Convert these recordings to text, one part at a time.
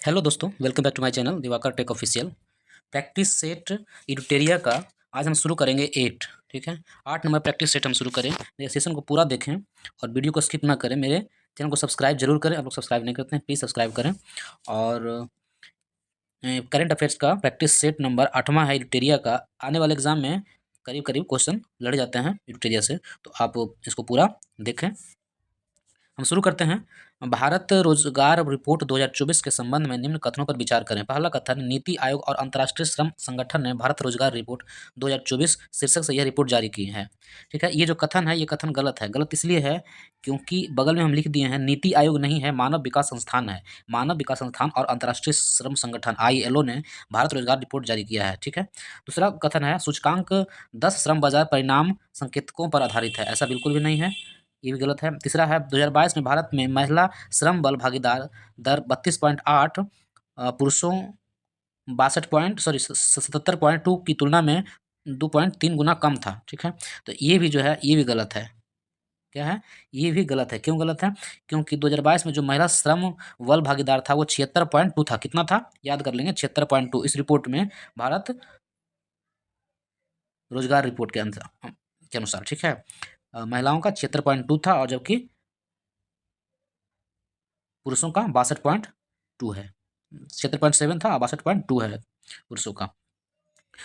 Hello दोस्तों, welcome back to my channel Divakar tech official. Practice set इडुटेरिया का आज हम शुरू करेंगे 8। ठीक है, 8 नंबर प्रैक्टिस सेट हम शुरू करें। मेरे सेशन को पूरा देखें और वीडियो को स्किप ना करें। मेरे चैनल को सब्सक्राइब जरूर करें। आप लोग सब्सक्राइब नहीं करते हैं, प्लीज़ सब्सक्राइब करें। और करंट अफेयर्स का प्रैक्टिस सेट नंबर 8वां है इडुटेरिया का। आने वाले एग्जाम में करीब करीब क्वेश्चन लड़े जाते हैं इडुटेरिया से, तो आप इसको पूरा देखें। हम शुरू करते हैं। भारत रोजगार रिपोर्ट 2024 के संबंध में निम्न कथनों पर विचार करें। पहला कथन, नीति आयोग और अंतर्राष्ट्रीय श्रम संगठन ने भारत रोजगार रिपोर्ट 2024 शीर्षक से यह रिपोर्ट जारी की है। ठीक है, ये जो कथन है ये कथन गलत है। गलत इसलिए है क्योंकि बगल में हम लिख दिए हैं नीति आयोग नहीं है, मानव विकास संस्थान है। मानव विकास संस्थान और अंतर्राष्ट्रीय श्रम संगठन ILO ने भारत रोजगार रिपोर्ट जारी किया है। ठीक है, दूसरा कथन है सूचकांक 10 श्रम बाजार परिणाम संकेतकों पर आधारित है। ऐसा बिल्कुल भी नहीं है, ये भी गलत है। तीसरा है 2022 में भारत में महिला श्रम बल भागीदार दर 32.8 पुरुषों 77.2 की तुलना में 2.3 गुना कम था। ठीक है, तो ये भी जो है ये भी गलत है। क्या है? ये भी गलत है। क्यों गलत है? क्योंकि 2022 में जो महिला श्रम बल भागीदार था वो 76.2 था। कितना था याद कर लेंगे, 76.2 इस रिपोर्ट में भारत रोजगार रिपोर्ट के अनुसार। ठीक है, महिलाओं का 76.2 था और जबकि पुरुषों का 62.2 है। 76.7 था, 62.2 है पुरुषों का।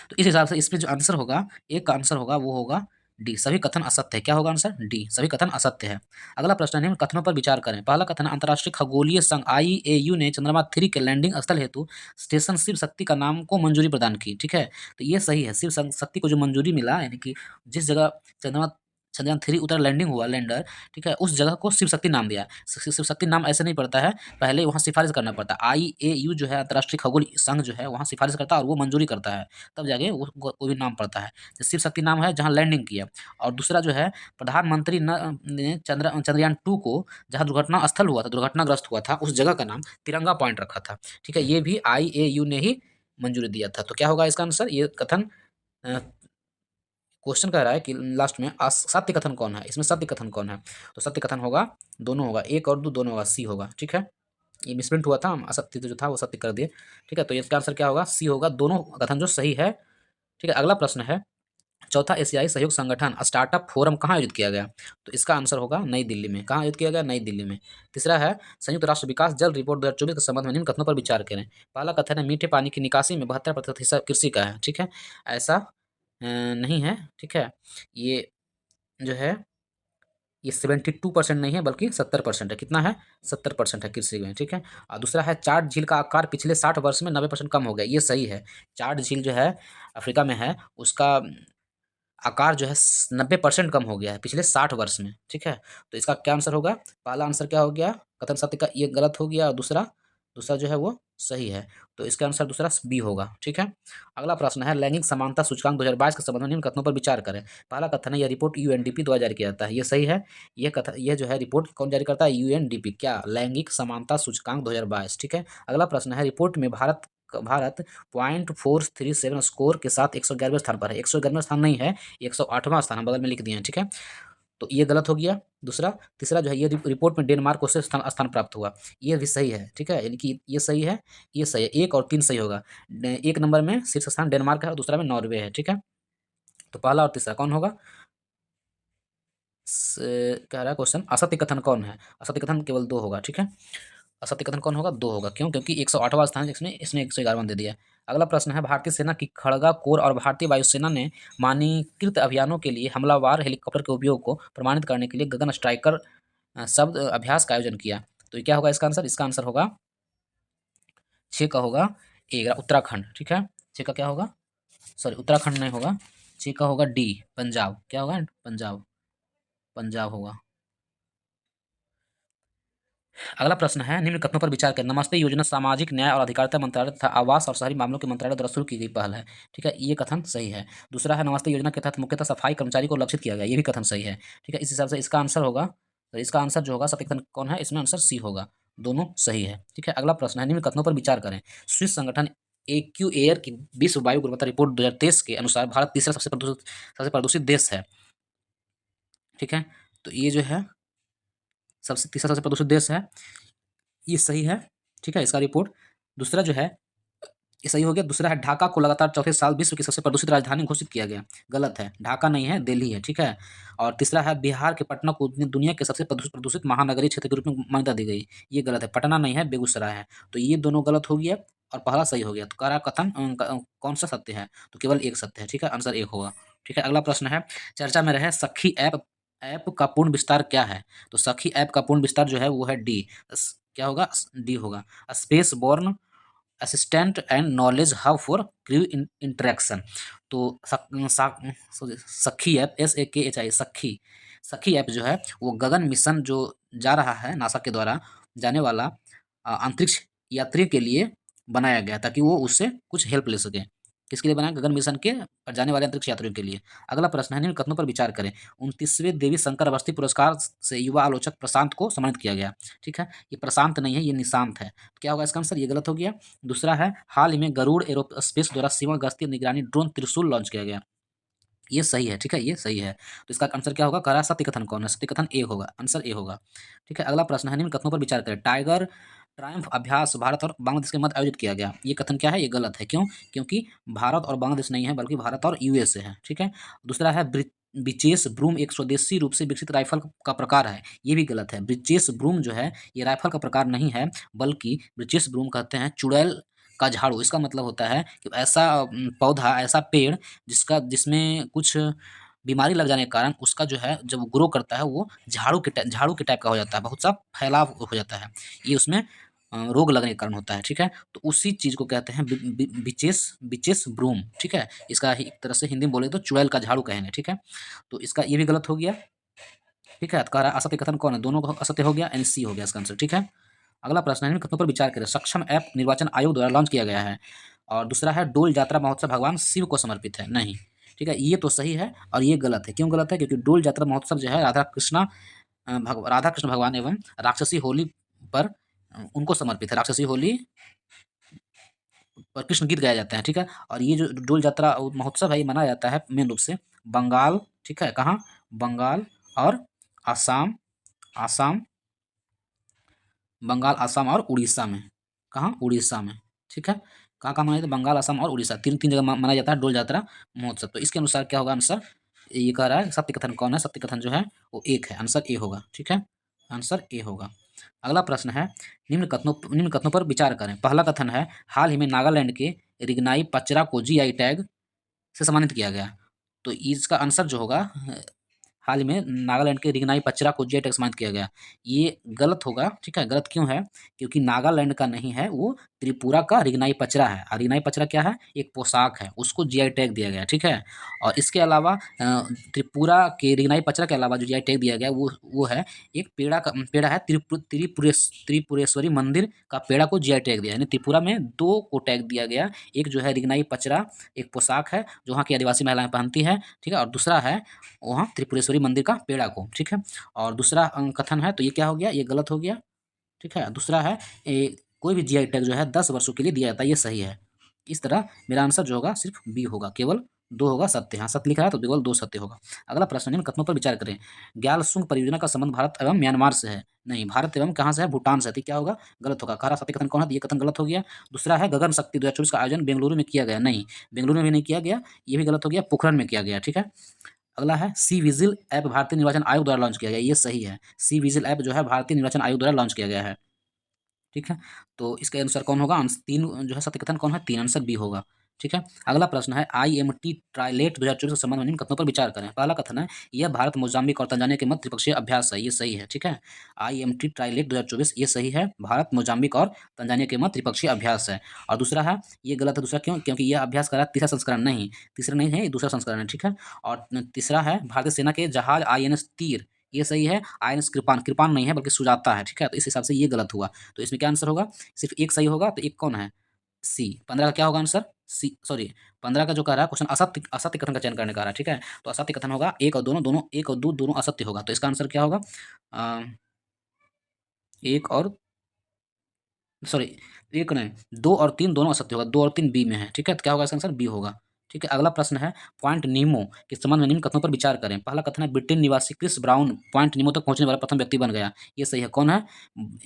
तो इस हिसाब से इसमें जो आंसर होगा, एक का आंसर होगा वो होगा डी, सभी कथन असत्य है। क्या होगा आंसर? डी, सभी कथन असत्य है। अगला प्रश्न है, कथनों पर विचार करें। पहला कथन, अंतर्राष्ट्रीय खगोलीय संघ IAU ने चंद्रमा 3 के लैंडिंग स्थल हेतु स्टेशन शिव शक्ति का नाम को मंजूरी प्रदान की। ठीक है, तो ये सही है। शिव शक्ति को जो मंजूरी मिला, यानी कि जिस जगह चंद्रमा चंद्रयान 3 उतर लैंडिंग हुआ लैंडर, ठीक है, उस जगह को शिव शक्ति नाम दिया। शिव शक्ति नाम ऐसे नहीं पड़ता है, पहले वहाँ सिफारिश करना पड़ता है। IAU जो है अंतर्राष्ट्रीय खगोल संघ जो है वहाँ सिफारिश करता है और वो मंजूरी करता है, तब जाके वो कोई भी नाम पड़ता है। शिव शक्ति नाम है जहाँ लैंडिंग किया। और दूसरा जो है प्रधानमंत्री ने चंद्रयान 2 को जहाँ दुर्घटना स्थल हुआ था, दुर्घटनाग्रस्त हुआ था, उस जगह का नाम तिरंगा पॉइंट रखा था। ठीक है, ये भी IAU ने ही मंजूरी दिया था। तो क्या होगा इसका आंसर? ये कथन क्वेश्चन कह रहा है कि लास्ट में सत्य कथन कौन है, इसमें सत्य कथन कौन है? तो सत्य कथन होगा दोनों होगा, 1 और 2 दोनों होगा, सी होगा। ठीक है, ये मिसप्रिंट हुआ था, हम असत्य जो था वो सत्य कर दिए। ठीक है, तो इसका आंसर क्या होगा? सी होगा, दोनों कथन जो सही है। ठीक है, अगला प्रश्न है, चौथा एशियाई सहयोग संगठन स्टार्टअप फोरम कहाँ आयोजित किया गया? तो इसका आंसर होगा नई दिल्ली में। कहाँ आयोजित किया गया? नई दिल्ली में। तीसरा है, संयुक्त राष्ट्र विकास जल रिपोर्ट 2024 के संबंध में निम्न कथनों पर विचार करें। पहला कथन है, मीठे पानी की निकासी में 72% हिस्सा कृषि का है। ठीक है, ऐसा नहीं है। ठीक है, ये जो है ये 72% नहीं है बल्कि 70% है। कितना है? 70% है कृषि में। ठीक है, और दूसरा है, चाड झील का आकार पिछले 60 वर्ष में 90% कम हो गया। ये सही है। चाड झील जो है अफ्रीका में है, उसका आकार जो है 90% कम हो गया है पिछले 60 वर्ष में। ठीक है, तो इसका क्या आंसर होगा? पहला आंसर क्या हो गया? कथन सत्य का ये गलत हो गया, और दूसरा दूसरा जो है वो सही है। तो इसका आंसर दूसरा बी होगा। ठीक है, अगला प्रश्न है, लैंगिक समानता सूचकांक 2022 के संबंध में निम्न कथनों पर विचार करें। पहला कथन है, यह रिपोर्ट UNDP द्वारा जारी किया जाता है। ये सही है। यह जो है रिपोर्ट कौन जारी करता है? UNDP। क्या? लैंगिक समानता सूचकांक 2022। ठीक है, अगला प्रश्न है, रिपोर्ट में भारत भारत 0.437 स्कोर के साथ 111वें स्थान पर है। 111वां स्थान नहीं है, 108वां स्थान हम बगल में लिख दिए हैं। ठीक है, तो ये गलत हो गया दूसरा। तीसरा जो है, ये रिपोर्ट में डेनमार्क को सिर्फ स्थान प्राप्त हुआ। ये भी सही है। ठीक है, यानी कि ये सही है, ये सही है। 1 और 3 सही होगा। 1 नंबर में शीर्ष स्थान डेनमार्क है और दूसरा में नॉर्वे है। ठीक है, तो पहला और तीसरा कौन होगा? कह रहा है क्वेश्चन, असत्य कथन कौन है? असत्य कथन केवल 2 होगा। ठीक है, असत्य कथन कौन होगा? 2 होगा। क्यों? क्योंकि 108वां स्थान इसमें 111वां दे दिया है। अगला प्रश्न है, भारतीय सेना की खड़गा कोर और भारतीय वायुसेना ने मानकीकृत अभियानों के लिए हमलावर हेलीकॉप्टर के उपयोग को प्रमाणित करने के लिए गगन स्ट्राइकर शब्द अभ्यास का आयोजन किया। तो ये क्या होगा इसका आंसर? इसका आंसर होगा 6 का होगा ए, उत्तराखंड। ठीक है, 6 का क्या होगा? सॉरी, उत्तराखंड नहीं होगा, 6 का होगा डी, पंजाब। क्या होगा? पंजाब, पंजाब होगा। अगला प्रश्न है, निम्न कथनों पर विचार करें। नमस्ते योजना सामाजिक न्याय और अधिकारिता मंत्रालय तथा आवास और शहरी मामलों के मंत्रालय द्वारा शुरू की गई पहल है। ठीक है, ये कथन सही है। दूसरा है, नमस्ते योजना के तहत मुख्यतः सफाई कर्मचारी को लक्षित किया गया। ये भी कथन सही है। ठीक है, इस हिसाब से इसका आंसर होगा, तो इसका आंसर जो होगा सत्य कथन कौन है? इसमें आंसर सी होगा, दोनों सही है। ठीक है, अगला प्रश्न है, निम्न कथनों पर विचार करें। स्विस संगठन AQAir की विश्व वायु गुणवत्ता रिपोर्ट 2023 के अनुसार भारत तीसरा सबसे प्रदूषित देश है। ठीक है, तो ये जो है तीसरा सबसे प्रदूषित देश है, ये सही है। ठीक है, इसका रिपोर्ट दूसरा जो है ये सही हो गया। दूसरा है ढाका को लगातार चौथे साल विश्व की सबसे प्रदूषित राजधानी घोषित किया गया। गलत है, ढाका नहीं है, दिल्ली है, ठीक है। और तीसरा है बिहार के पटना को दुनिया के सबसे प्रदूषित महानगरीय क्षेत्र के रूप में मान्यता दी गई। ये गलत है, पटना नहीं है, बेगूसराय है। तो ये दोनों गलत हो गया और पहला सही हो गया। तो करा कथन कौन सा सत्य है? तो केवल एक सत्य है, ठीक है, आंसर एक होगा। ठीक है, अगला प्रश्न है चर्चा में रहे सखी ऐप ऐप का पूर्ण विस्तार क्या है? तो सखी ऐप का पूर्ण विस्तार जो है वो है डी। क्या होगा? डी होगा। Space born assistant and knowledge hub for crew interaction. तो सखी ऐप SAKHI सखी सखी ऐप जो है वो गगन मिशन जो जा रहा है नासा के द्वारा जाने वाला अंतरिक्ष यात्री के लिए बनाया गया ताकि वो उससे कुछ हेल्प ले सके। किसके लिए बनाया? गगन मिशन के पर जाने वाले अंतरिक्ष यात्रियों के लिए। अगला प्रश्न है निम्न कथनों पर विचार करें। 29वें देवी शंकर अवस्थी पुरस्कार से युवा आलोचक प्रशांत को सम्मानित किया गया। ठीक है, ये प्रशांत नहीं है, ये निशांत है। क्या होगा इसका आंसर? ये गलत हो गया। दूसरा है हाल ही में गरुड़ एरोस्पेस द्वारा सीमा गश्ती निगरानी ड्रोन त्रिशूल लॉन्च किया गया। ये सही है, ठीक है, ये सही है। तो इसका आंसर क्या होगा? करा सत्य कथन कौन है? सत्य कथन ए होगा, आंसर ए होगा। ठीक है, अगला प्रश्न है निम्न कथनों पर विचार करें। टाइगर ट्रायम्फ अभ्यास भारत और बांग्लादेश के मध्य आयोजित किया गया। ये कथन क्या है? ये गलत है। क्यों? क्योंकि भारत और बांग्लादेश नहीं है बल्कि भारत और USA है। ठीक है। दूसरा है ब्रिचेस ब्रूम एक स्वदेशी रूप से विकसित राइफल का प्रकार है। ये भी गलत है। ब्रिचेस ब्रूम जो है ये राइफल का प्रकार नहीं है बल्कि ब्रिचेस ब्रूम कहते हैं चुड़ैल का झाड़ू। इसका मतलब होता है कि ऐसा पौधा, ऐसा पेड़ जिसमें कुछ बीमारी लग जाने के कारण उसका जो है जब ग्रो करता है वो झाड़ू के टाइप का हो जाता है, बहुत सा फैलाव हो जाता है। ये उसमें रोग लगने के कारण होता है। ठीक है, तो उसी चीज़ को कहते हैं बिचेस बिचेस ब्रूम। ठीक है, इसका एक तरह से हिंदी में बोले तो चुड़ैल का झाड़ू कहेंगे। ठीक है, तो इसका ये भी गलत हो गया। ठीक है, तो कह रहा है असत्य कथन कौन है? दोनों असत्य हो गया, सी हो गया इसका आंसर। ठीक है, अगला प्रश्न है निम्न कथनों पर विचार करें। सक्षम ऐप निर्वाचन आयोग द्वारा लॉन्च किया गया है। और दूसरा है डोल यात्रा महोत्सव भगवान शिव को समर्पित है। नहीं, ठीक है, ये तो सही है और ये गलत है। क्यों गलत है? क्योंकि डोल यात्रा महोत्सव जो है राधा कृष्ण भगवान एवं राक्षसी होली पर उनको समर्पित है। राक्षसी होली पर कृष्ण गीत गाए जाते हैं। ठीक है, और ये जो डोल यात्रा महोत्सव है ये मनाया जाता है मेन रूप से बंगाल। ठीक है, कहाँ? बंगाल और आसाम आसाम बंगाल, असम और उड़ीसा में। कहाँ? उड़ीसा में। ठीक है, कहाँ कहाँ मनाया जाता है? बंगाल, असम और उड़ीसा, तीन तीन जगह मनाया जाता है डोल यात्रा महोत्सव। तो इसके अनुसार क्या होगा आंसर? ये कह रहा है सत्य कथन कौन है? सत्य कथन जो है वो एक है, आंसर ए होगा। ठीक है, आंसर ए होगा। अगला प्रश्न है निम्न कथनों पर विचार करें। पहला कथन है हाल ही में नागालैंड के रिगनाई पचरा को GI टैग से सम्मानित किया गया। तो इसका आंसर जो होगा हाल ही में नागालैंड के रिगनाई पचरा को GI टैग सम्मानित किया गया। ये गलत होगा। ठीक है, गलत क्यों है? क्योंकि नागालैंड का नहीं है, वो त्रिपुरा का रिगनाई पचरा है। और रिगनाई पचरा क्या है? एक पोशाक है, उसको GI टैग दिया गया। ठीक है, और इसके अलावा त्रिपुरा के रिगनाई पचरा के अलावा जो GI टैग दिया गया वो है एक पेड़ा है त्रिपुरेश्वरी मंदिर का पेड़ा को GI टैग दिया। यानी त्रिपुरा में दो को टैग दिया गया। एक जो है रिगनाई पचरा, एक पोशाक है जो वहाँ की आदिवासी महिलाएं पहनती है। ठीक है, और दूसरा है वहाँ त्रिपुरेश्वरी मंदिर का पेड़ा को। ठीक है, और दूसरा कथन है तो ये क्या हो गया? ये गलत हो गया। ठीक है, दूसरा है कोई भी GI टैग जो है 10 वर्षों के लिए दिया जाता है, ये सही है। इस तरह मेरा आंसर जो होगा सिर्फ बी होगा, केवल दो होगा सत्य। हाँ, सत्य लिखा है तो केवल दो सत्य होगा। अगला प्रश्न निम्न कथनों पर विचार करें। ग्यालसूंग परियोजना का संबंध भारत एवं म्यांमार से है। नहीं, भारत एवं कहाँ से है? भूटान से है। तो क्या होगा? गलत होगा। कह रहा सत्य कथन कौन है? तो ये कथन गलत हो गया। दूसरा है गगन शक्ति 2024 का आयोजन बेंगलुरु में किया गया। नहीं, बेंगलुरु में भी नहीं किया गया, ये भी गलत हो गया। पोखरण में किया गया। ठीक है, अगला है सी विजिल ऐप भारतीय निर्वाचन आयोग द्वारा लॉन्च किया गया। ये सही है, सी विजिल ऐप जो है भारतीय निर्वाचन आयोग द्वारा लॉन्च किया गया है। ठीक है, तो इसके अनुसार कौन होगा? तीन जो है सत्य कथन कौन है? तीन, आंसर बी होगा। ठीक है, अगला प्रश्न है IMT ट्राइलेट 2024 के संबंध में निम्न कथनों पर विचार करें। पहला कथन है यह भारत, मोजाम्बिक और तंजानिया के मध्य त्रिपक्षीय अभ्यास है। ये सही है। ठीक है, IMT ट्राइलेट 2024 ये सही है, भारत, मोजाम्बिक और तंजानिया के मध्य त्रिपक्षीय अभ्यास है। और दूसरा है ये गलत है। दूसरा क्यों? क्योंकि यह अभ्यास का तीसरा संस्करण नहीं, तीसरा नहीं है, ये दूसरा संस्करण है। ठीक है, और तीसरा है भारतीय सेना के जहाज INS तीर, ये सही है। INS कृपान, कृपान नहीं है बल्कि सुजाता है। ठीक है, तो इस हिसाब से ये गलत हुआ। तो इसमें क्या आंसर होगा? सिर्फ एक सही होगा, तो एक कौन है? सी। 15 का क्या होगा आंसर? सी, सॉरी, 15 का जो कह रहा है क्वेश्चन असत्य असत्य कथन का चयन करने का रहा है। ठीक है, तो असत्य कथन होगा एक और दोनों, एक और दो दोनों असत्य होगा। तो इसका आंसर क्या होगा? एक और, सॉरी, एक नहीं, 2 और 3 दोनों असत्य होगा। 2 और 3 बी में है। ठीक है, तो क्या होगा इसका आंसर? बी होगा। ठीक है, अगला प्रश्न है पॉइंट नीमो के संबंध में निम्न कथनों पर विचार करें। पहला कथन है ब्रिटेन निवासी क्रिस ब्राउन पॉइंट नीमो तक पहुंचने वाला प्रथम व्यक्ति बन गया। ये सही है। कौन है?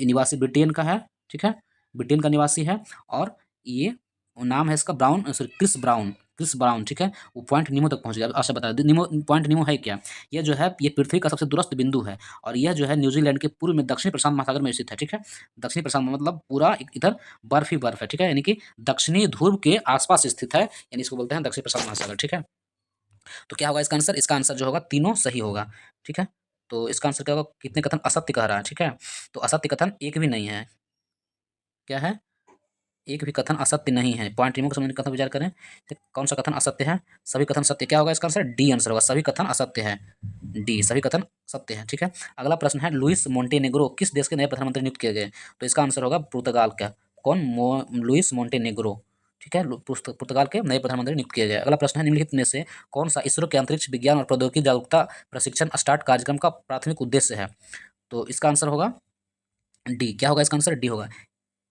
निवासी ब्रिटेन का है। ठीक है, ब्रिटेन का निवासी है, और ये नाम है इसका Brown, sorry Chris Brown, Chris Brown, ठीक है। वो पॉइंट निमो तक पहुंच गया। अच्छा बता दें, निमो पॉइंट निमो है क्या? ये जो है ये पृथ्वी का सबसे दूरस्थ बिंदु है, और यह जो है न्यूजीलैंड के पूर्व में दक्षिणी प्रशांत महासागर में स्थित है, ठीक है। दक्षिणी प्रशांत मतलब पूरा इधर बर्फ ही बर्फ है, ठीक है, यानी कि दक्षिणी ध्रुव के आसपास स्थित है, यानी इसको बोलते हैं दक्षिणी प्रशांत महासागर, ठीक है। तो क्या होगा इसका आंसर? इसका आंसर जो होगा तीनों सही होगा, ठीक है। तो इसका आंसर क्या होगा? कितने कथन असत्य कह रहा है, ठीक है। तो असत्य कथन एक भी नहीं है। क्या है? एक भी कथन असत्य नहीं है। पॉइंट रिमूव समझने का कथन विचार करें, तो कौन सा कथन असत्य है? सभी कथन सत्य। क्या होगा इसका आंसर? डी आंसर होगा, सभी कथन असत्य है। डी, सभी कथन सत्य है, ठीक है। अगला प्रश्न है, लुइस मोंटेनेग्रो किस देश के नए प्रधानमंत्री नियुक्त किए गए? तो इसका आंसर होगा पुर्तगाल का। कौन? लुइस मोंटेनेग्रो, ठीक है, पुर्तगाल के नए प्रधानमंत्री नियुक्त किए गए। अगला प्रश्न है, निम्नलिखित में से कौन सा इसरो के अंतरिक्ष विज्ञान और प्रौद्योगिकी जागरूकता प्रशिक्षण स्टार्ट कार्यक्रम का प्राथमिक उद्देश्य है? तो इसका आंसर होगा डी। क्या होगा इसका आंसर? डी होगा।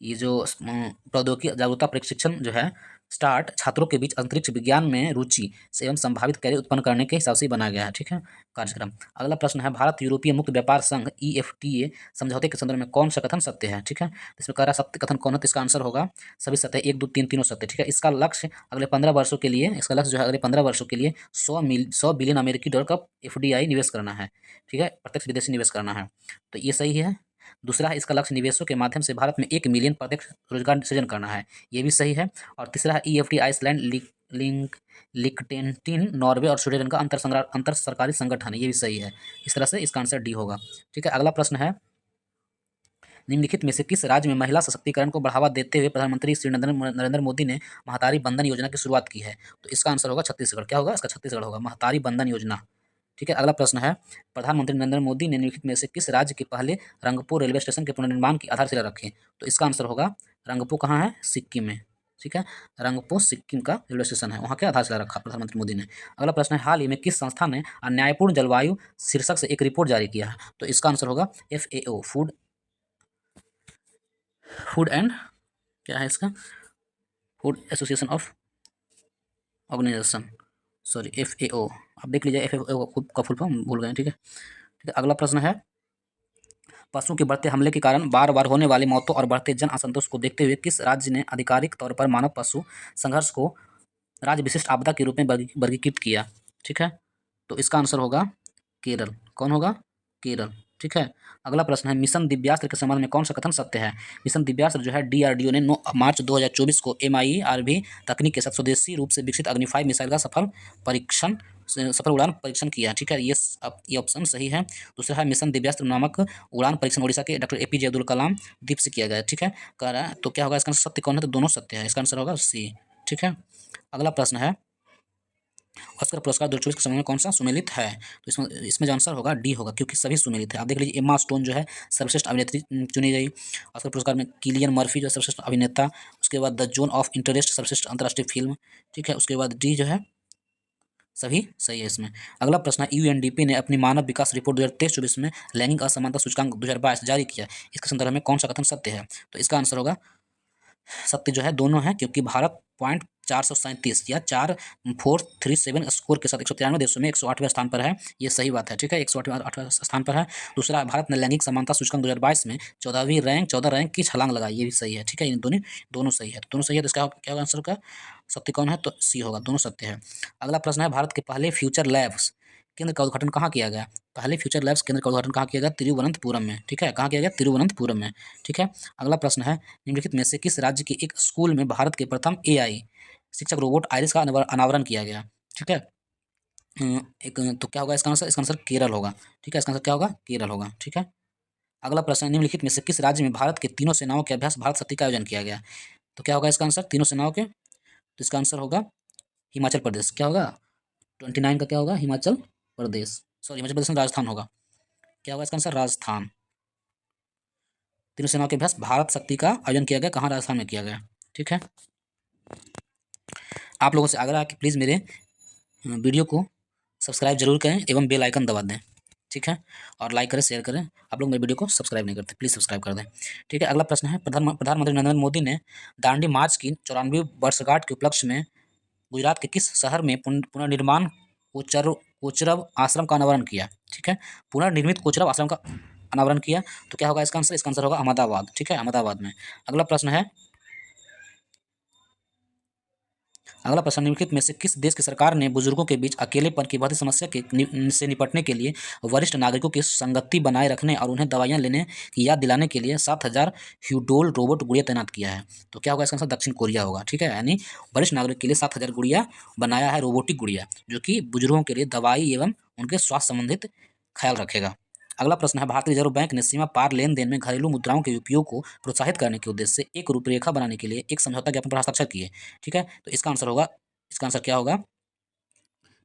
ये जो प्रौद्योगिकी जागरूकता प्रशिक्षण जो है स्टार्ट छात्रों के बीच अंतरिक्ष विज्ञान में रुचि से एवं संभावित कैरियर उत्पन्न करने के हिसाब से बनाया गया है, ठीक है, कार्यक्रम। अगला प्रश्न है, भारत यूरोपीय मुक्त व्यापार संघ EFTA समझौते के संदर्भ में कौन सा कथन सत्य है? ठीक है, इसमें कह रहा सत्य कथन कौन है? तो इसका आंसर होगा सभी सत्य, 1 2 3 तीनों सत्य, ठीक है। इसका लक्ष्य अगले 15 वर्षों के लिए, इसका लक्ष्य जो है अगले 15 वर्षों के लिए 100 बिलियन अमेरिकी डॉलर का FDI निवेश करना है, ठीक है, प्रत्यक्ष विदेशी निवेश करना है। तो ये सही है। दूसरा है, इसका लक्ष्य निवेशों के माध्यम से भारत में 1 मिलियन प्रत्यक्ष रोजगार सृजन करना है, ये भी सही है। और तीसरा है, EFTA आइसलैंड, लिक्टेनटीन, नॉर्वे और स्वीडन का अंतर सरकारी संगठन है, ये भी सही है। इस तरह से इसका आंसर डी होगा, ठीक है। अगला प्रश्न है, निम्नलिखित में से किस राज्य में महिला सशक्तिकरण को बढ़ावा देते हुए प्रधानमंत्री श्री नरेंद्र मोदी ने महतारी बंधन योजना की शुरुआत की है? तो इसका आंसर होगा छत्तीसगढ़। क्या होगा इसका? छत्तीसगढ़ होगा, महतारी बंधन योजना, ठीक है। अगला प्रश्न है, प्रधानमंत्री नरेंद्र मोदी ने निम्नलिखित में से किस राज्य के पहले रंगपुर रेलवे स्टेशन के पुनर्निर्माण की आधारशिला रखी? तो इसका आंसर होगा रंगपो। कहाँ है? सिक्किम में, ठीक है। रंगपो सिक्किम का रेलवे स्टेशन है, वहाँ के आधारशिला रखा प्रधानमंत्री मोदी ने। अगला प्रश्न है, हाल ही में किस संस्था ने अन्यायपूर्ण जलवायु शीर्षक से एक रिपोर्ट जारी किया है? तो इसका आंसर होगा FAO, फूड एंड, क्या है इसका? Food association of organisation, sorry FAO। आप देख लीजिए FAO का फुल फॉर्म भूल गए, ठीक है, ठीक है। अगला प्रश्न है, पशुओं के बढ़ते हमले के कारण बार बार होने वाली मौतों और बढ़ते जन असंतोष को देखते हुए किस राज्य ने आधिकारिक तौर पर मानव पशु संघर्ष को राज्य विशिष्ट आपदा के रूप में वर्गीकृत किया? ठीक है, तो इसका आंसर होगा केरल। कौन होगा? केरल, ठीक है। अगला प्रश्न है, मिशन दिव्यास्त्र के संबंध में कौन सा कथन सत्य है? मिशन दिव्यास्त्र जो है DRDO ने 9 मार्च 2024 को MIRV तकनीक के साथ स्वदेशी रूप से विकसित अग्नि 5 मिसाइल का सफल उड़ान परीक्षण किया, ठीक है। ये ऑप्शन सही है। दूसरा है, मिशन दिव्यास्त्र नामक उड़ान परीक्षण ओडिशा के डॉक्टर APJ अब्दुल कलाम द्वीप से किया गया, ठीक है। कह रहा है तो क्या होगा इसका सत्य कौन है? तो दोनों सत्य है, इसका आंसर होगा C, ठीक है। अगला प्रश्न है, ऑस्कर पुरस्कार 2024 के समय में कौन सा सुमेलित है? तो इसमें जो आंसर होगा डी होगा, क्योंकि सभी सुमेलित है। आप देख लीजिए, एम्मा स्टोन जो है सर्वश्रेष्ठ अभिनेत्री चुनी गई ऑस्कर पुरस्कार में, किलियन मर्फी जो है सर्वश्रेष्ठ अभिनेता, उसके बाद द जोन ऑफ इंटरेस्ट सर्वश्रेष्ठ अंतर्राष्ट्रीय फिल्म, ठीक है। उसके बाद डी जो है सभी सही है इसमें। अगला प्रश्न है, UNDP ने अपनी मानव विकास रिपोर्ट 2023-24 में लैंगिक असमानता सूचकांक 2022 जारी किया, इसके संदर्भ में कौन सा कथन सत्य है? तो इसका आंसर होगा सत्य जो है दोनों है, क्योंकि भारत 437 या 4437 स्कोर के साथ 193 देशों में 108वें स्थान पर है, ये सही बात है, ठीक है, 108वें स्थान पर है। दूसरा, भारत ने लैंगिक समानता सूचकांक 2022 में 14 रैंक की छलांग लगाई, ये भी सही है, ठीक है। इन दोनों सही है, दोनों सही है। तो इसका क्या होगा आंसर का? सत्य कौन है? तो C होगा, दोनों सत्य है। अगला प्रश्न है, भारत के पहले फ्यूचर लैब्स केंद्र का उद्घाटन कहाँ किया गया? पहले फ्यूचर लैब्स केंद्र का उद्घाटन कहाँ किया गया? तिरुवनंतपुरम में, ठीक है। कहाँ किया गया? तिरुवनंतपुरम में, ठीक है। अगला प्रश्न है, निम्नलिखित में से किस राज्य के एक स्कूल में भारत के प्रथम AI शिक्षक रोबोट आइरिस का अनावरण किया गया? ठीक है। एक तो क्या होगा इसका आंसर? इसका आंसर केरल होगा, ठीक है। इसका आंसर क्या होगा? केरल होगा, ठीक है। अगला प्रश्न है, निम्नलिखित में से किस राज्य में भारत के तीनों सेनाओं के अभ्यास भारत शक्ति का आयोजन किया गया? तो क्या होगा इसका आंसर? तीनों सेनाओं के, तो इसका आंसर होगा हिमाचल प्रदेश। क्या होगा? 29 का क्या होगा? हिमाचल प्रदेश, सॉरी हिमाचल प्रदेश में राजस्थान होगा। क्या होगा इसका आंसर? राजस्थान। तीनों सेनाओं के अभ्यास भारत शक्ति का आयोजन किया गया, कहाँ? राजस्थान में किया गया, ठीक है। आप लोगों से आग्रह है कि प्लीज़ मेरे वीडियो को सब्सक्राइब जरूर करें एवं बेल आइकन दबा दें, ठीक है, और लाइक करें, शेयर करें। आप लोग मेरे वीडियो को सब्सक्राइब नहीं करते, प्लीज़ सब्सक्राइब कर दें, ठीक है। अगला प्रश्न है, प्रधानमंत्री नरेंद्र मोदी ने दांडी मार्च की 94वीं वर्षगांठ के उपलक्ष्य में गुजरात के किस शहर में पुनर्निर्माण कोचरब आश्रम का अनावरण किया? ठीक है, पुनर्निर्मित कोचरब आश्रम का अनावरण किया। तो क्या होगा इसका आंसर? इसका आंसर होगा अहमदाबाद, ठीक है, अहमदाबाद में। अगला प्रश्न है, अगला प्रश्न, निम्नलिखित में से किस देश की सरकार ने बुजुर्गों के बीच अकेलेपन की बढ़ती समस्या से निपटने के लिए वरिष्ठ नागरिकों की संगति बनाए रखने और उन्हें दवाइयां लेने की याद दिलाने के लिए 7,000 ह्यूडोल रोबोट गुड़िया तैनात किया है? तो क्या होगा इसका आंसर? दक्षिण कोरिया होगा, ठीक है। यानी वरिष्ठ नागरिक के लिए 7,000 गुड़िया बनाया है, रोबोटिक गुड़िया, जो कि बुजुर्गों के लिए दवाई एवं उनके स्वास्थ्य संबंधित ख्याल रखेगा। अगला प्रश्न है, भारतीय रिजर्व बैंक ने सीमा पार लेन देन में घरेलू मुद्राओं के उपयोग को प्रोत्साहित करने के उद्देश्य से एक रूपरेखा बनाने के लिए एक समझौता ज्ञापन पर हस्ताक्षर किए, ठीक है। तो इसका आंसर होगा, इसका आंसर क्या होगा?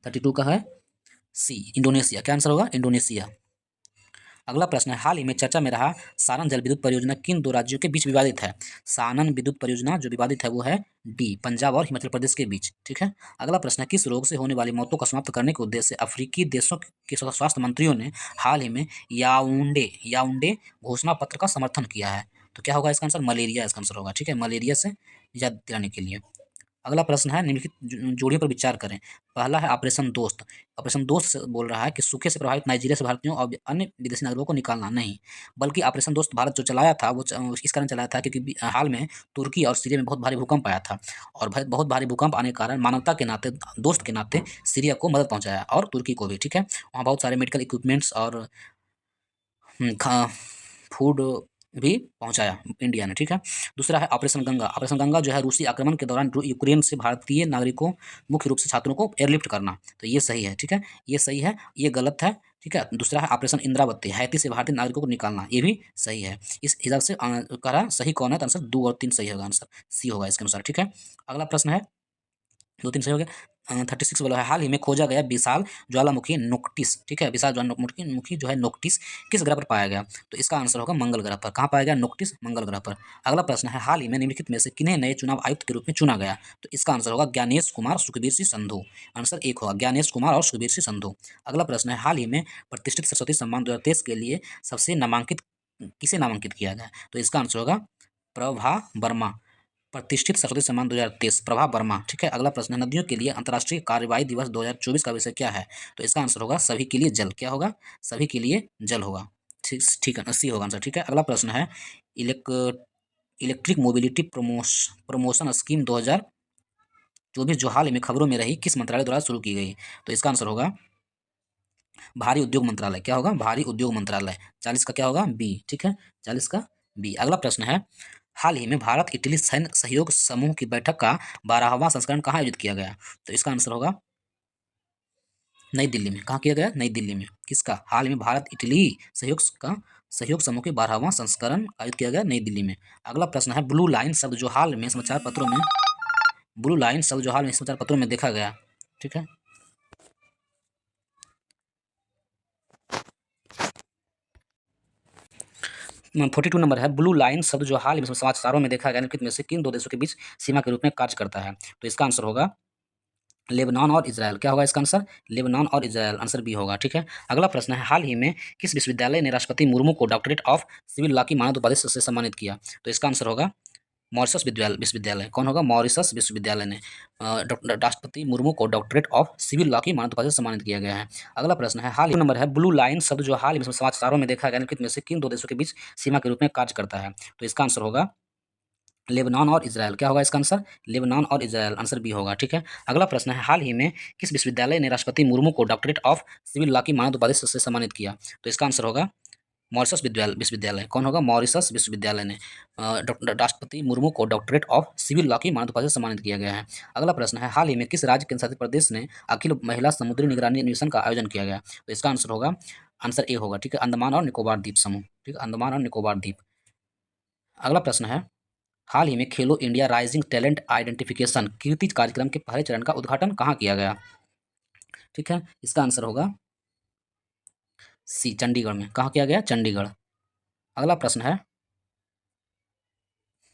32 का है सी, इंडोनेशिया। क्या आंसर होगा? इंडोनेशिया। अगला प्रश्न है, हाल ही में चर्चा में रहा सानन जल विद्युत परियोजना किन दो राज्यों के बीच विवादित है? सानन विद्युत परियोजना जो विवादित है वो है डी, पंजाब और हिमाचल प्रदेश के बीच, ठीक है। अगला प्रश्न है, किस रोग से होने वाली मौतों को समाप्त करने के उद्देश्य से अफ्रीकी देशों के स्वास्थ्य मंत्रियों ने हाल ही में याओंडे याओंडे घोषणा पत्र का समर्थन किया है? तो क्या होगा इसका आंसर? मलेरिया इसका आंसर होगा, ठीक है, मलेरिया से निजात दिलाने के लिए। अगला प्रश्न है, निम्नलिखित जोड़ियों पर विचार करें। पहला है ऑपरेशन दोस्त। ऑपरेशन दोस्त से बोल रहा है कि सूखे से प्रभावित नाइजीरिया से भारतीयों और अन्य विदेशी नागरिकों को निकालना नहीं, बल्कि ऑपरेशन दोस्त भारत जो चलाया था वो इस कारण चलाया था क्योंकि हाल में तुर्की और सीरिया में बहुत भारी भूकंप आया था, और बहुत भारी भूकंप आने के कारण मानवता के नाते, दोस्त के नाते सीरिया को मदद पहुंचाया और तुर्की को भी, ठीक है। वहाँ बहुत सारे मेडिकल इक्विपमेंट्स और फूड भी पहुंचाया इंडिया ने, ठीक है। दूसरा है ऑपरेशन गंगा। ऑपरेशन गंगा जो है रूसी आक्रमण के दौरान यूक्रेन से भारतीय नागरिकों, मुख्य रूप से छात्रों को एयरलिफ्ट करना। तो ये सही है, ठीक है, ये सही है, ये गलत है, ठीक है। दूसरा है ऑपरेशन इंद्रावती, हैती से भारतीय नागरिकों को निकालना, ये भी सही है। इस हिसाब से कह रहा सही कौन है? तो आंसर 2 और 3 सही होगा, आंसर सी होगा इसके अनुसार, ठीक है। अगला प्रश्न है, 2-3 सही हो गया। 36 बोला है, हाल ही में खोजा गया विशाल ज्वालामुखी नोक्टिस, ठीक है, विशाल ज्वालामुखी जो है नोक्टिस किस ग्रह पर पाया गया? तो इसका आंसर होगा मंगल ग्रह पर। कहाँ पाया गया? नोक्टिस, मंगल ग्रह पर। अगला प्रश्न है, हाल ही में निम्नलिखित में से किन्हें नए चुनाव आयुक्त के रूप में चुना गया? तो इसका आंसर होगा ज्ञानेश कुमार सुखबीर सिंह संधू। आंसर 1 होगा, ज्ञानेश कुमार और सुखबीर सिंह संधू। अगला प्रश्न है, हाल ही में प्रतिष्ठित सरस्वती सम्मान 2023 के लिए सबसे नामांकित किसे नामांकित किया गया? तो इसका आंसर होगा प्रभा वर्मा। प्रतिष्ठित सरस्वती सम्मान 2023, प्रभा वर्मा, ठीक है। अगला प्रश्न है, नदियों के लिए अंतर्राष्ट्रीय कार्यवाही दिवस 2024 का विषय क्या है? तो इसका आंसर होगा सभी के लिए जल। क्या होगा? सभी के लिए जल होगा, ठीक है, सी होगा आंसर, ठीक है। अगला प्रश्न है, इलेक्ट्रिक मोबिलिटी प्रमोशन स्कीम 2024 जो हाल ही में खबरों में रही, किस मंत्रालय द्वारा शुरू की गई? तो इसका आंसर होगा भारी उद्योग मंत्रालय। क्या होगा? भारी उद्योग मंत्रालय। 40 का क्या होगा? बी, ठीक है, 40 का बी। अगला प्रश्न है, हाल ही में भारत इटली सैन्य सहयोग समूह की बैठक का 12वां संस्करण कहाँ आयोजित किया गया? तो इसका आंसर होगा नई दिल्ली में। कहाँ किया गया? नई दिल्ली में। किसका? हाल में भारत इटली सहयोग समूह के 12वां संस्करण आयोजित किया गया नई दिल्ली में। अगला प्रश्न है, ब्लू लाइन शब्द जो हाल में समाचार पत्रों में देखा गया, ठीक है। 42 नंबर है, ब्लू लाइन शब्द जो हाल में समाचारों में देखा गया, निम्नलिखित में से किन दो देशों के बीच सीमा के रूप में कार्य करता है? तो इसका आंसर होगा लेबनान और इजरायल। क्या होगा इसका आंसर? लेबनान और इजरायल, आंसर बी होगा, ठीक है। अगला प्रश्न है, हाल ही में किस विश्वविद्यालय ने राष्ट्रपति मुर्मू को डॉक्टरेट ऑफ सिविल लॉ की मानद उपाधि से सम्मानित किया? तो इसका आंसर होगा मॉरिशस विश्वविद्यालय। कौन होगा? मॉरिशस विश्वविद्यालय ने राष्ट्रपति मुर्मू को डॉक्टरेट ऑफ सिविल लॉ की मानद उपाधि से सम्मानित किया गया है। अगला प्रश्न है, हाल ही नंबर है, ब्लू लाइन शब्द जो हाल में समाचारों में देखा गया, निम्नलिखित में से किन दो देशों के बीच सीमा के रूप में कार्य करता है? तो इसका आंसर होगा लेबनान और इजरायल। क्या होगा इसका आंसर? लेबनान और इजरायल, आंसर बी होगा, ठीक है। अगला प्रश्न है, हाल ही में किस विश्वविद्यालय ने राष्ट्रपति मुर्मू को डॉक्टरेट ऑफ सिविल लॉ की मानद उपाधि से सम्मानित किया? तो इसका आंसर होगा मॉरिशस विश्वविद्यालय। कौन होगा? मॉरिशस विश्वविद्यालय ने राष्ट्रपति मुर्मू को डॉक्टरेट ऑफ सिविल लॉ की मानद उपाधि से सम्मानित किया गया है। अगला प्रश्न है, हाल ही में किस राज्य केंद्र शासित प्रदेश ने अखिल महिला समुद्री निगरानी मिशन का आयोजन किया गया? तो इसका आंसर होगा, आंसर ए होगा, ठीक है, अंडमान और निकोबार द्वीप समूह, ठीक है, अंडमान और निकोबार द्वीप। अगला प्रश्न है, हाल ही में खेलो इंडिया राइजिंग टैलेंट आइडेंटिफिकेशन कीर्ति कार्यक्रम के पहले चरण का उद्घाटन कहाँ किया गया? ठीक है, इसका आंसर होगा सी, चंडीगढ़ में। कहाँ किया गया? चंडीगढ़। अगला प्रश्न है,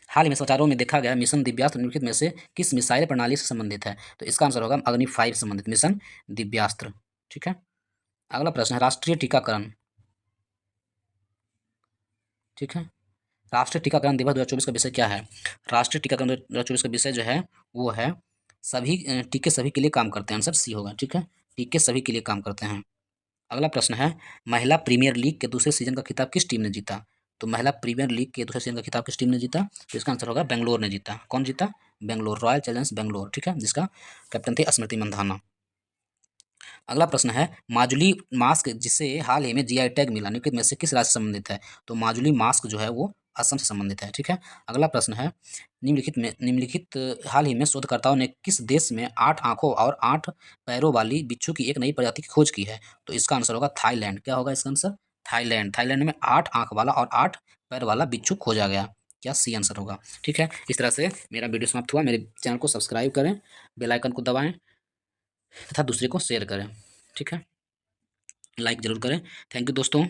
हाल ही में समाचारों में देखा गया मिशन दिव्यास्त्र निम्नलिखित में से किस मिसाइल प्रणाली से संबंधित है? तो इसका आंसर होगा अग्नि 5 से संबंधित मिशन दिव्यास्त्र, ठीक है। अगला प्रश्न है, राष्ट्रीय टीकाकरण, ठीक है, राष्ट्रीय टीकाकरण दिवस 2024 का विषय क्या है? राष्ट्रीय टीकाकरण 2024 का विषय जो है वो है सभी टीके सभी के लिए काम करते हैं, आंसर सी होगा, ठीक है, टीके सभी के लिए काम करते हैं। अगला प्रश्न है, महिला प्रीमियर लीग के दूसरे सीजन का खिताब किस टीम ने जीता? तो महिला प्रीमियर लीग के दूसरे सीजन का खिताब किस टीम ने जीता? तो इसका आंसर होगा बेंगलोर ने जीता। कौन जीता? बेंगलोर, रॉयल चैलेंजर्स बेंगलोर, ठीक है, जिसका कैप्टन थी स्मृति मंधाना। अगला प्रश्न है, माजुली मास्क जिसे हाल ही में जीआई टैग मिला निम्नलिखित में से किस राज्य से संबंधित है? तो माजुली मास्क जो है वो असम से संबंधित है, ठीक है। अगला प्रश्न है, निम्नलिखित हाल ही में शोधकर्ताओं ने किस देश में 8 आंखों और 8 पैरों वाली बिच्छू की एक नई प्रजाति की खोज की है? तो इसका आंसर होगा थाईलैंड। क्या होगा इसका आंसर? थाईलैंड। थाईलैंड में 8 आंख वाला और 8 पैर वाला बिच्छू खोजा गया। क्या सी आंसर होगा? ठीक है, इस तरह से मेरा वीडियो समाप्त हुआ। मेरे चैनल को सब्सक्राइब करें, बेल आइकन को दबाएं तथा दूसरे को शेयर करें, ठीक है, लाइक ज़रूर करें। थैंक यू दोस्तों।